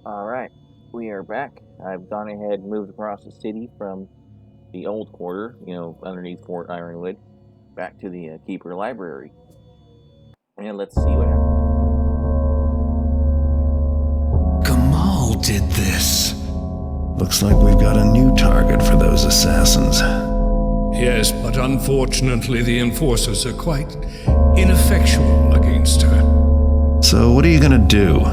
Alright, we are back. I've gone ahead and moved across the city from the old quarter, underneath Fort Ironwood, back to the Keeper Library. And let's see what happens. Gamal did this. Looks like we've got a new target for those assassins. Yes, but unfortunately the enforcers are quite ineffectual against her. So what are you gonna do?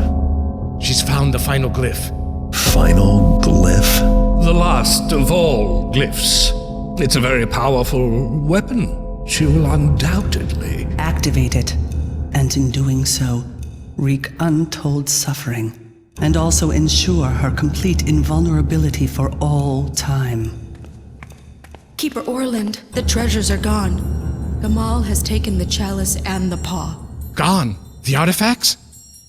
She's found the final glyph. Final glyph? The last of all glyphs. It's a very powerful weapon. She will undoubtedly activate it, and in doing so, wreak untold suffering, and also ensure her complete invulnerability for all time. Keeper Orland, the treasures are gone. Gamal has taken the chalice and the paw. Gone? The artifacts?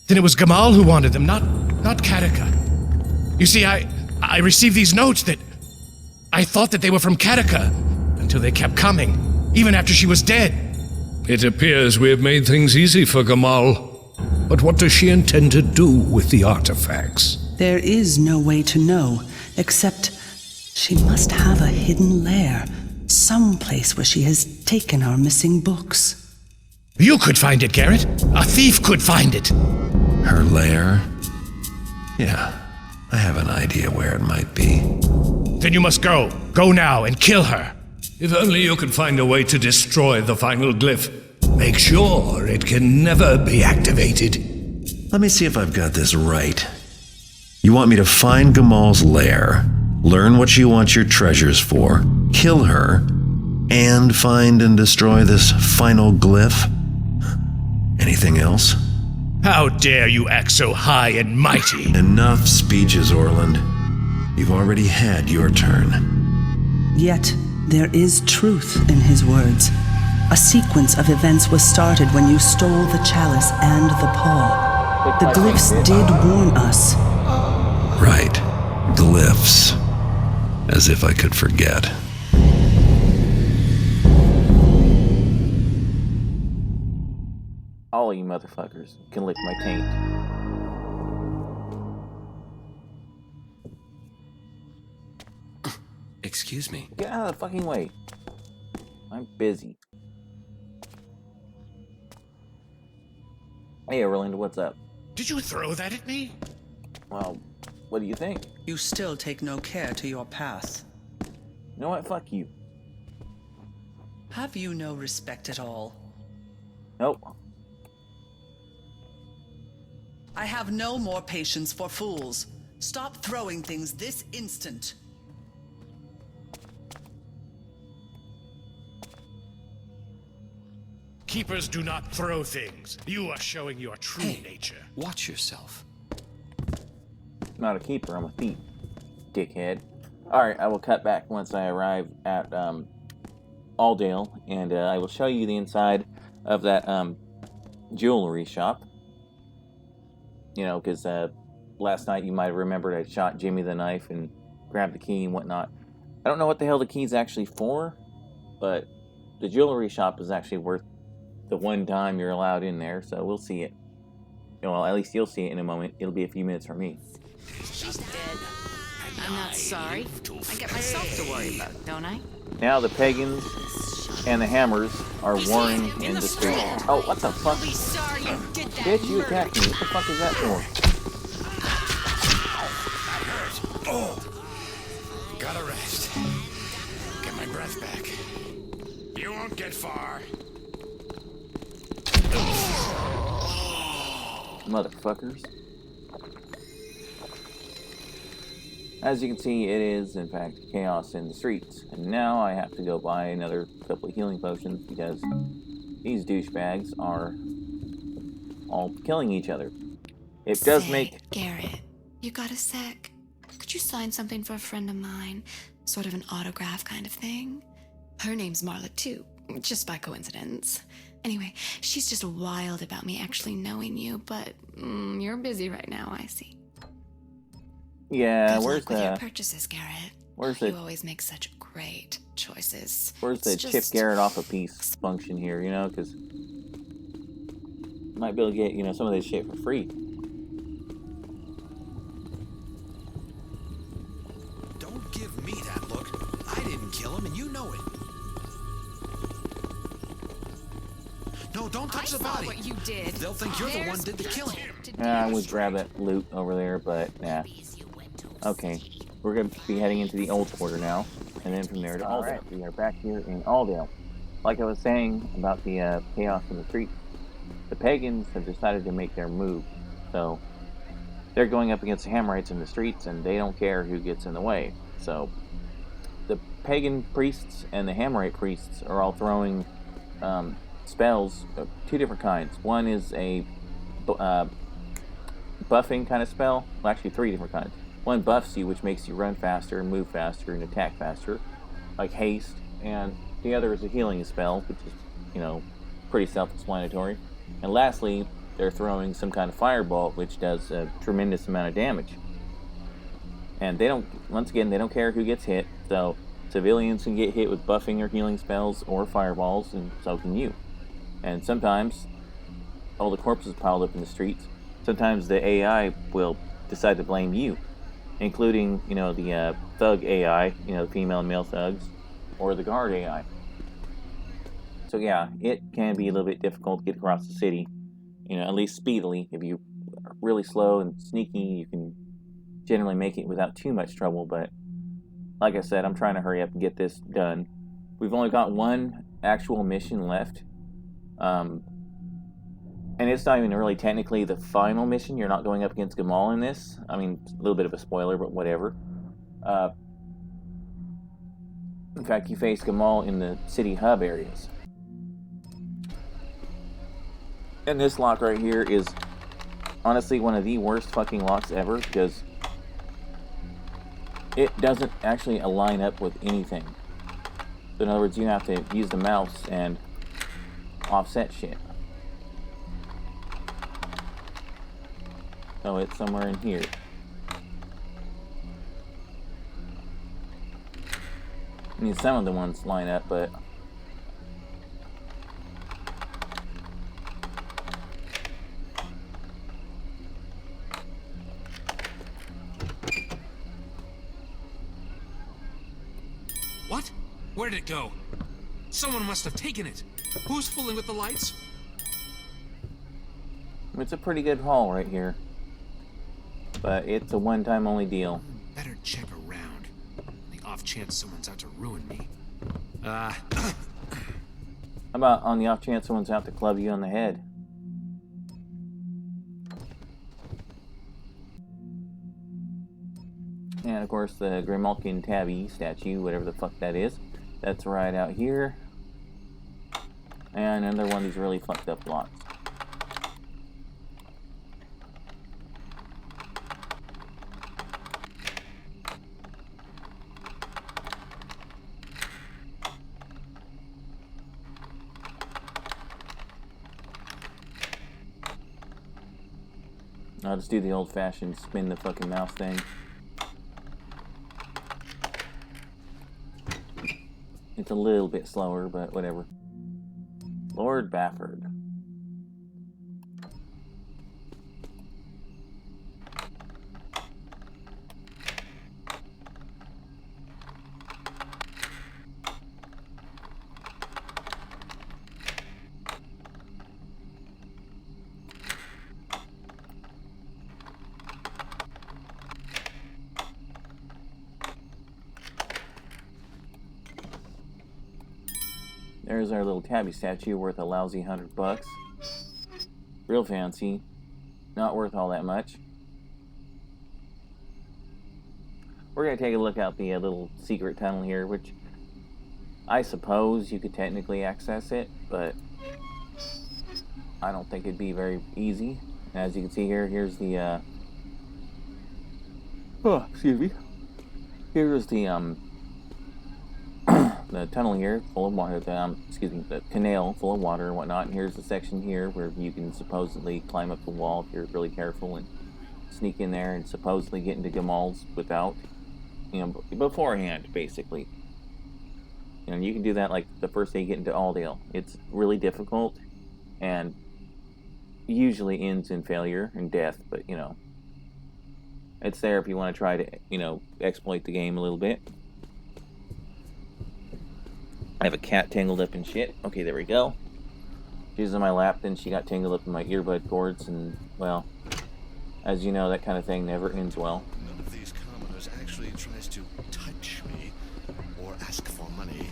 Then it was Gamal who wanted them, not Kataka. You see, I received these notes that I thought that they were from Kataka until they kept coming, even after she was dead. It appears we have made things easy for Gamal. But what does she intend to do with the artifacts? There is no way to know, except she must have a hidden lair, some place where she has taken our missing books. You could find it, Garrett. A thief could find it. Her lair? Yeah, I have an idea where it might be. Then you must go. Go now and kill her. If only you could find a way to destroy the final glyph. Make sure it can never be activated. Let me see if I've got this right. You want me to find Gamal's lair, learn what she wants your treasures for, kill her, and find and destroy this final glyph? Anything else? How dare you act so high and mighty? Enough speeches, Orland. You've already had your turn. Yet, there is truth in his words. A sequence of events was started when you stole the chalice and the paw. The glyphs did warn us. Right. Glyphs. As if I could forget. All you motherfuckers can lick my taint. Excuse me. Get out of the fucking way. I'm busy. Hey, Orland, what's up? Did you throw that at me? Well, what do you think? You still take no care to your path. You know what? Fuck you. Have you no respect at all? Nope. I have no more patience for fools. Stop throwing things this instant. Keepers do not throw things. You are showing your true nature. Watch yourself. I'm not a keeper, I'm a thief. Dickhead. Alright, I will cut back once I arrive at Aldale, and I will show you the inside of that jewelry shop. You know, because last night you might have remembered I shot Jimmy the knife and grabbed the key and whatnot. I don't know what the hell the key's actually for, but the jewelry shop is actually worth the one time you're allowed in there, so we'll see it. Well, at least you'll see it in a moment. It'll be a few minutes from me. She's dead. I'm not sorry. I got myself to worry about, don't I? Now the pagans and the hammers are warring in the street. Oh, what the fuck? Be sorry you did that. Bitch, you attacked me. What the fuck is that for? Gotta rest. Get my breath back. You won't get far. Motherfuckers. As you can see, it is, in fact, chaos in the streets. And now I have to go buy another couple of healing potions because these douchebags are all killing each other. It does Say, make... Garrett, you got a sec? Could you sign something for a friend of mine? Sort of an autograph kind of thing? Her name's Marla, too. Just by coincidence. Anyway, she's just wild about me actually knowing you, but you're busy right now, I see. Yeah, Good where's luck with your the... purchases, Garrett. Where's You the... always make such great choices. Where's the It's Chip just- Garrett off a piece function here, you know? Because... might be able to get, some of this shit for free. kill him, and you know it. No, don't touch the body. What you did. They'll think you're the one did the killing. I would grab that loot over there, but yeah. Okay, we're going to be heading into the old quarter now, and then from there to Alldale. Right, we are back here in Alldale. Like I was saying about the chaos in the streets, the pagans have decided to make their move. So they're going up against the Hammerites in the streets, and they don't care who gets in the way. So the pagan priests and the Hammerite priests are all throwing spells of two different kinds. One is a buffing kind of spell. Well, actually, three different kinds. One buffs you, which makes you run faster, move faster, and attack faster, like haste. And the other is a healing spell, which is, you know, pretty self-explanatory. And lastly, they're throwing some kind of fireball, which does a tremendous amount of damage. And they don't, once again, they don't care who gets hit. So civilians can get hit with buffing or healing spells or fireballs, and so can you. And sometimes all the corpses piled up in the streets. Sometimes the AI will decide to blame you, including, you know, the thug AI, you know, the female and male thugs, or the guard AI. So yeah, it can be a little bit difficult to get across the city, you know, at least speedily. If you are really slow and sneaky, you can generally make it without too much trouble, but like I said, I'm trying to hurry up and get this done. We've only got one actual mission left. And it's not even really technically the final mission. You're not going up against Gamal in this. I mean, a little bit of a spoiler, but whatever. In fact, you face Gamal in the city hub areas. And this lock right here is honestly one of the worst fucking locks ever, because it doesn't actually align up with anything. So in other words, you have to use the mouse and offset shit. So it's somewhere in here. I mean, some of the ones line up, but what? Where did it go? Someone must have taken it. Who's fooling with the lights? it's a pretty good haul right here. But it's a one-time only deal. Better check around. The off chance someone's out to ruin me. How about on the off chance someone's out to club you on the head? And of course the Grimalkin Tabby statue, whatever the fuck that is. That's right out here. And another one of these really fucked up blocks. I'll just do the old-fashioned spin the fucking mouse thing. It's a little bit slower, but whatever. Lord Bafford. There's our little tabby statue, worth a lousy $100. Real fancy. Not worth all that much. We're going to take a look out the little secret tunnel here, which I suppose you could technically access it, but I don't think it'd be very easy. As you can see here, here's the excuse me. Here's the the tunnel here full of water, the canal full of water and whatnot, and here's the section here where you can supposedly climb up the wall if you're really careful and sneak in there and supposedly get into Gamal's without, you know, beforehand, basically. You know, you can do that like the first day you get into Alldale. It's really difficult and usually ends in failure and death, but, you know, it's there if you want to try to, you know, exploit the game a little bit. have a cat tangled up in shit. Okay, there we go. She's in my lap, then she got tangled up in my earbud cords, and, well, as you know, that kind of thing never ends well. None of these commoners actually tries to touch me or ask for money.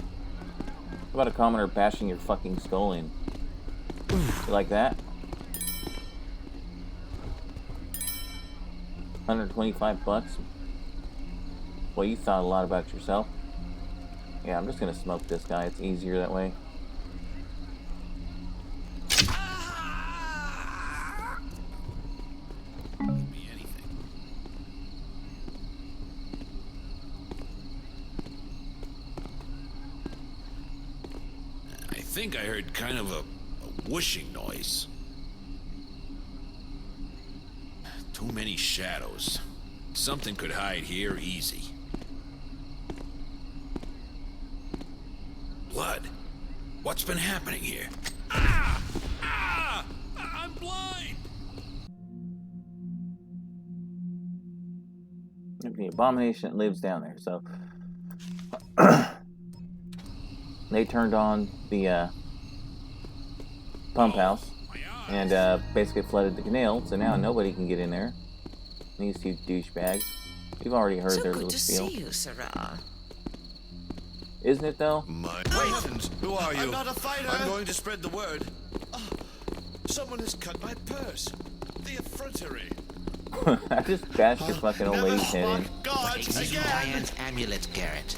How about a commoner bashing your fucking skull in? You like that? 125 bucks? Well, you thought a lot about yourself. Yeah, I'm just gonna smoke this guy. It's easier that way. Could be anything. I think I heard kind of a whooshing noise. Too many shadows. Something could hide here easy. Blood. What's been happening here? Ah! Ah! I'm blind! The abomination lives down there, so they turned on the pump house and basically flooded the canal, so now nobody can get in there. These two douchebags. We've already heard their little spiel. See you, Sarah. Isn't it though? Wait, who are you? I'm not a fighter. I'm going to spread the word. Oh, someone has cut my purse. The effrontery. I just bashed your fucking old lady's head in. God, These giant amulets, Garrett.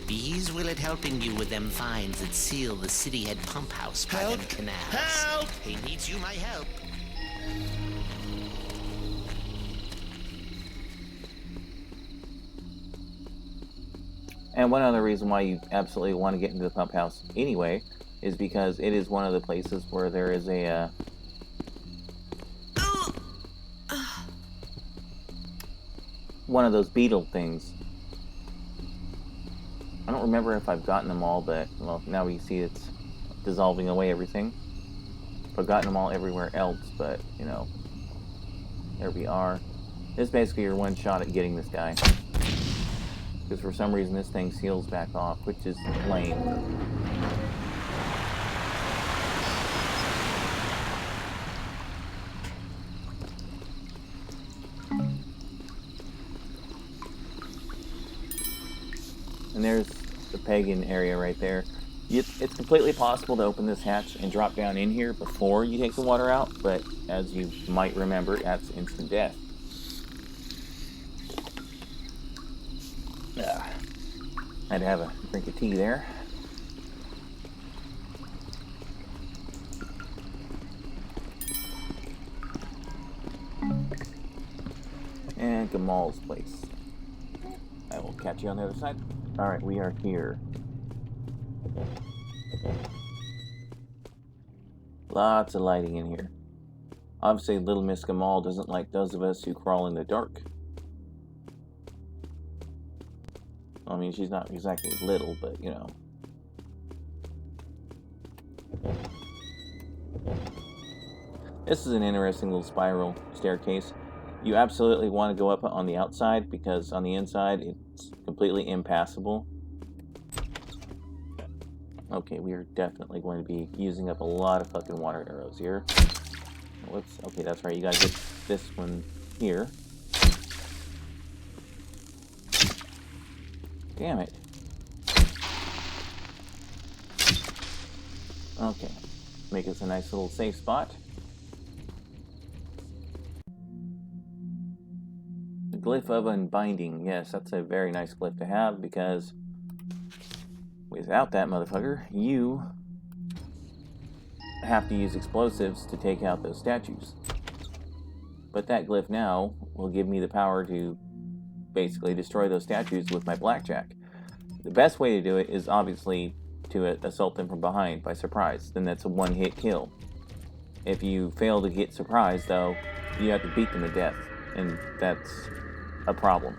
These will it helping you with them fines that seal the city head pump house by them canals. Help! He needs you my help. And one other reason why you absolutely want to get into the pump house anyway is because it is one of the places where there is a one of those beetle things. I don't remember if I've gotten them all, but well, now we see it's dissolving away everything. I've gotten them all everywhere else, but you know, there we are. This is basically your one shot at getting this guy. Because for some reason this thing seals back off, which is lame. And there's the pagan area right there. It's completely possible to open this hatch and drop down in here before you take the water out, but as you might remember, that's instant death. Had to have a drink of tea there. And Gamal's place. I will catch you on the other side. Alright, we are here. Lots of lighting in here. Obviously, little Miss Gamal doesn't like those of us who crawl in the dark. I mean, she's not exactly little, but, you know. This is an interesting little spiral staircase. You absolutely want to go up on the outside, because on the inside, it's completely impassable. Okay, we are definitely going to be using up a lot of fucking water arrows here. Whoops. Okay, that's right. You gotta get this one here. Damn it. Okay. Make us a nice little safe spot. The glyph of unbinding. Yes, that's a very nice glyph to have, because without that motherfucker, you have to use explosives to take out those statues. But that glyph now will give me the power to basically destroy those statues with my blackjack. The best way to do it is obviously to assault them from behind by surprise. Then that's a one-hit kill. If you fail to get surprised, though, you have to beat them to death, and that's a problem.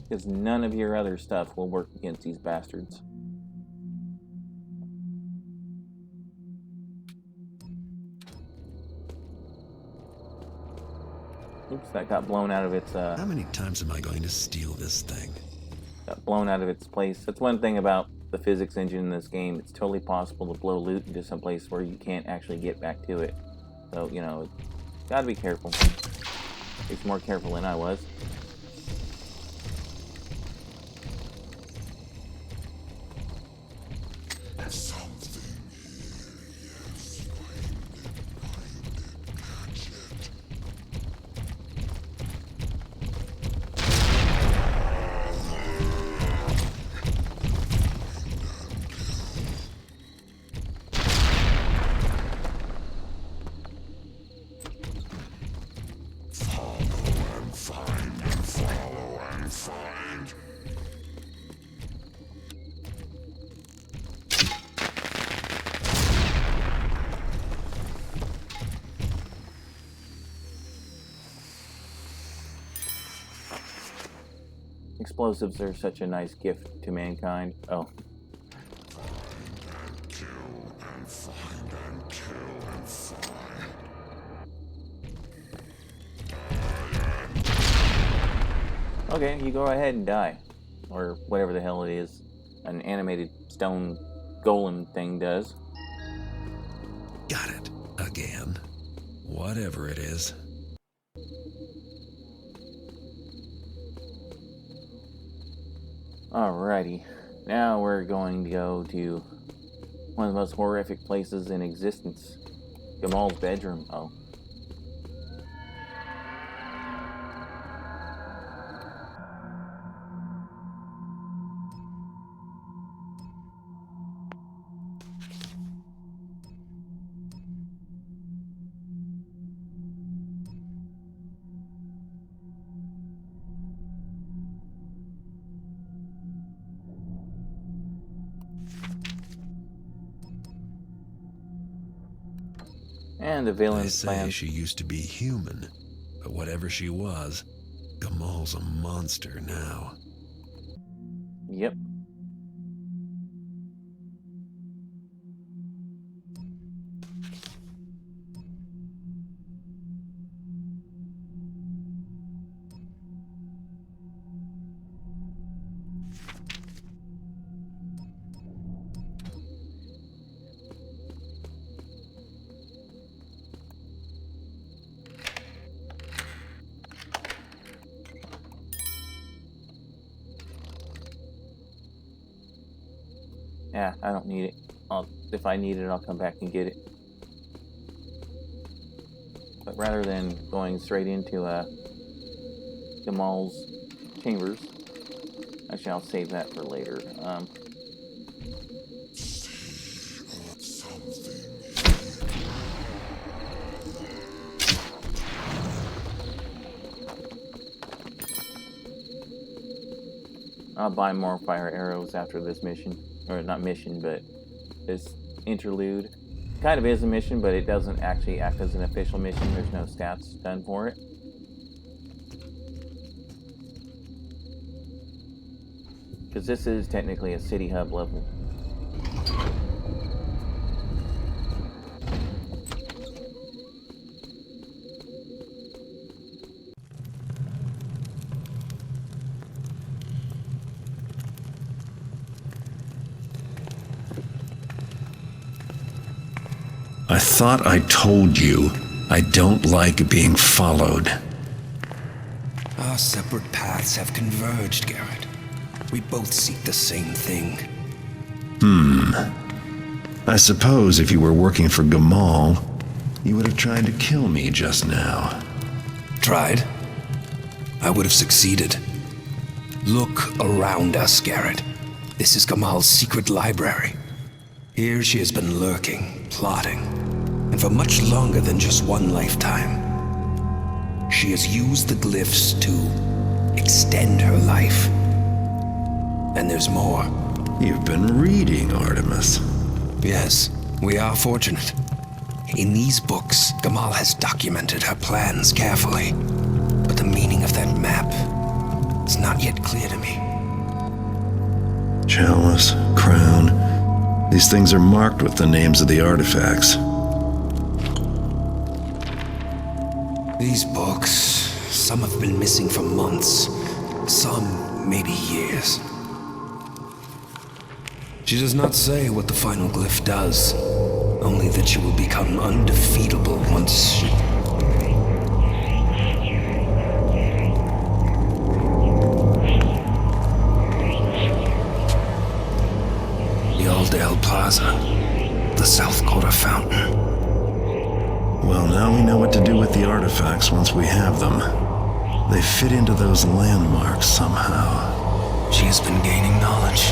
Because none of your other stuff will work against these bastards. that got blown out of its How many times am I going to steal this thing? got blown out of its place. That's one thing about the physics engine in this game. It's totally possible to blow loot into some place where you can't actually get back to it. So, you know, gotta be careful. At least more careful than I was. Explosives are such a nice gift to mankind. Oh. Okay, you go ahead and die. Or whatever the hell it is an animated stone golem thing does. Got it. Again. Whatever it is. Alrighty. Now we're going to go to one of the most horrific places in existence. Gamal's bedroom. Oh. And the They villain's say plan. she used to be human, but whatever she was, Gamal's a monster now. Yep. Yeah, I don't need it. If I need it, I'll come back and get it. But rather than going straight into Gamal's chambers, actually I'll save that for later. I'll buy more fire arrows after this mission. Or not mission, but this interlude. Kind of is a mission, but it doesn't actually act as an official mission. There's no stats done for it. Because this is technically a city hub level. I thought I told you I don't like being followed. Our separate paths have converged, Garrett. We both seek the same thing. I suppose if you were working for Gamal, you would have tried to kill me just now. Tried? I would have succeeded. Look around us, Garrett. This is Gamal's secret library. Here she has been lurking, plotting, and for much longer than just one lifetime. She has used the glyphs to extend her life. And there's more. You've been reading, Artemis. Yes, we are fortunate. In these books, Gamal has documented her plans carefully. But the meaning of that map is not yet clear to me. Chalice, crown. These things are marked with the names of the artifacts. These books, Some have been missing for months, some maybe years. She does not say what the final glyph does, only that she will become undefeatable once she... The Aldale Plaza, the South Quarter Fountain. Well, now we know what to do with the artifacts once we have them. They fit into those landmarks somehow. She has been gaining knowledge,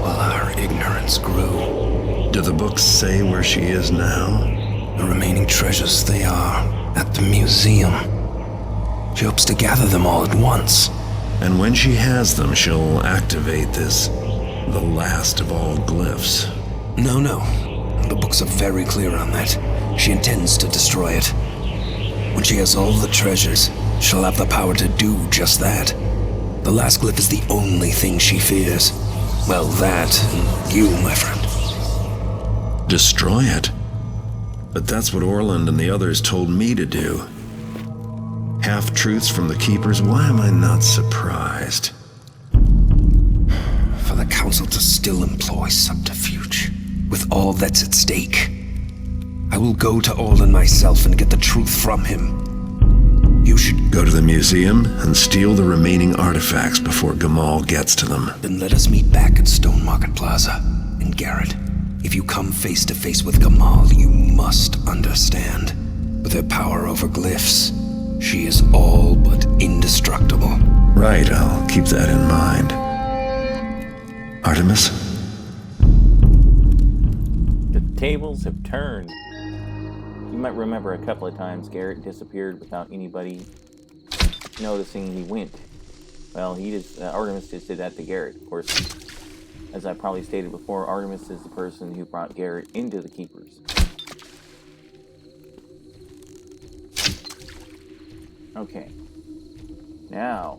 while our ignorance grew. Do the books say where she is now? The remaining treasures, they are at the museum. She hopes to gather them all at once. And when she has them, she'll activate this, the last of all glyphs. No. The books are very clear on that. She intends to destroy it. When she has all the treasures, she'll have the power to do just that. The last glyph is the only thing she fears. Well, that and you, my friend. Destroy it? But that's what Orland and the others told me to do. Half-truths from the Keepers, why am I not surprised? For the Council to still employ subterfuge, with all that's at stake. I will go to Orland myself and get the truth from him. You should go to the museum and steal the remaining artifacts before Gamal gets to them. Then let us meet back at Stone Market Plaza. And Garrett, if you come face to face with Gamal, you must understand. With her power over glyphs, she is all but indestructible. Right, I'll keep that in mind. Artemis? The tables have turned. You might remember a couple of times Garrett disappeared without anybody noticing he went. Well, Artemis just did that to Garrett. Of course, as I probably stated before, Artemis is the person who brought Garrett into the Keepers. Okay. Now...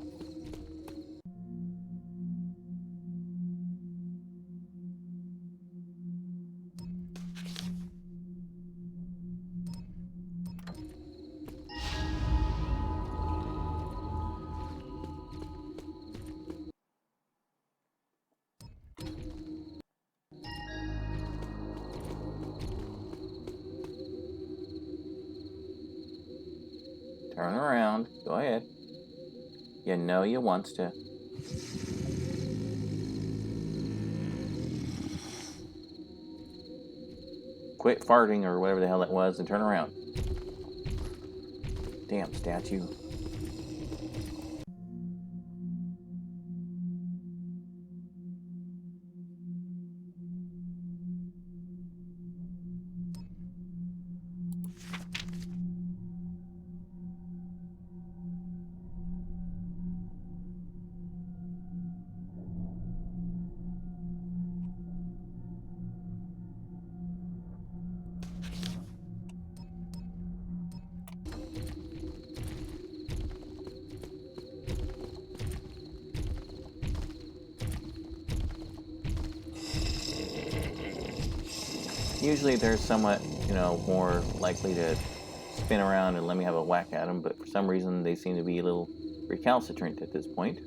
turn around. Go ahead. You know you wants to. Quit farting or whatever the hell that was and turn around. Damn statue. Usually they're somewhat, more likely to spin around and let me have a whack at them, but for some reason they seem to be a little recalcitrant at this point.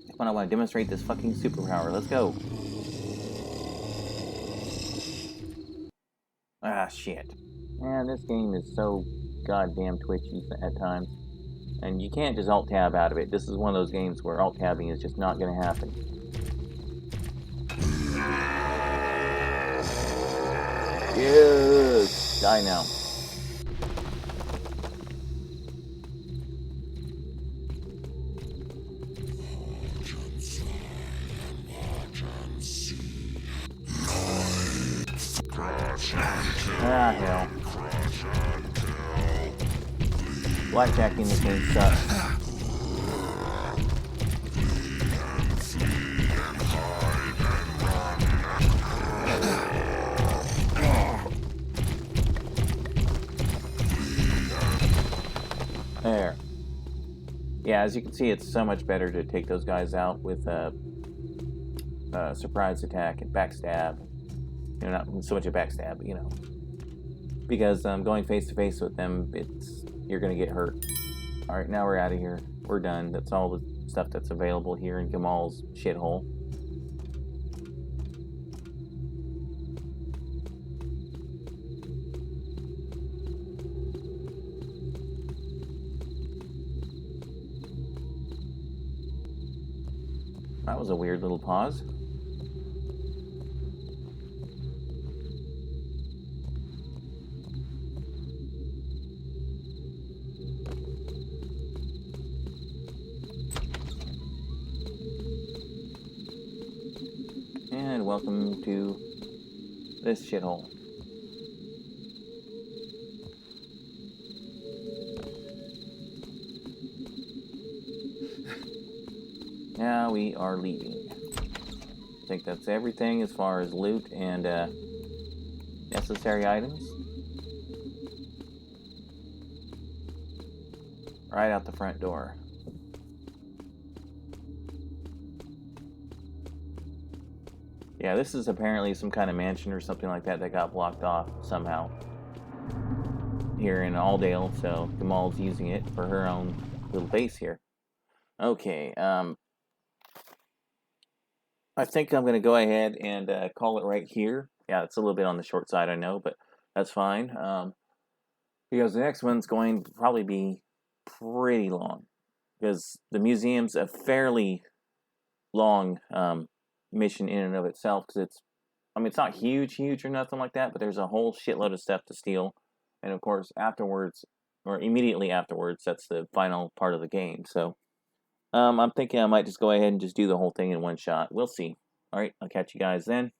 Come on, I want to demonstrate this fucking superpower. Let's go. Ah, shit. Man, this game is so goddamn twitchy at times. And you can't just alt-tab out of it. This is one of those games where alt-tabbing is just not going to happen. Yes! Die now. Ah, hell. Blackjack in this game sucks. There. Yeah, as you can see, it's so much better to take those guys out with a surprise attack and backstab. Not so much a backstab, but because going face to face with them, you're gonna get hurt. Alright, now we're out of here. We're done. That's all the stuff that's available here in Gamal's shithole. That was a weird little pause. And welcome to this shithole. Now we are leaving. I think that's everything as far as loot and necessary items. Right out the front door. Yeah, this is apparently some kind of mansion or something like that that got blocked off somehow here in Aldale, so Gamal's using it for her own little base here. Okay, I think I'm going to go ahead and call it right here. Yeah, it's a little bit on the short side, I know, but that's fine. Because the next one's going to probably be pretty long. Because the museum's a fairly long mission in and of itself. Because it's not huge or nothing like that, but there's a whole shitload of stuff to steal. And of course, afterwards, or immediately afterwards, that's the final part of the game. So, I'm thinking I might just go ahead and just do the whole thing in one shot. We'll see. Alright, I'll catch you guys then.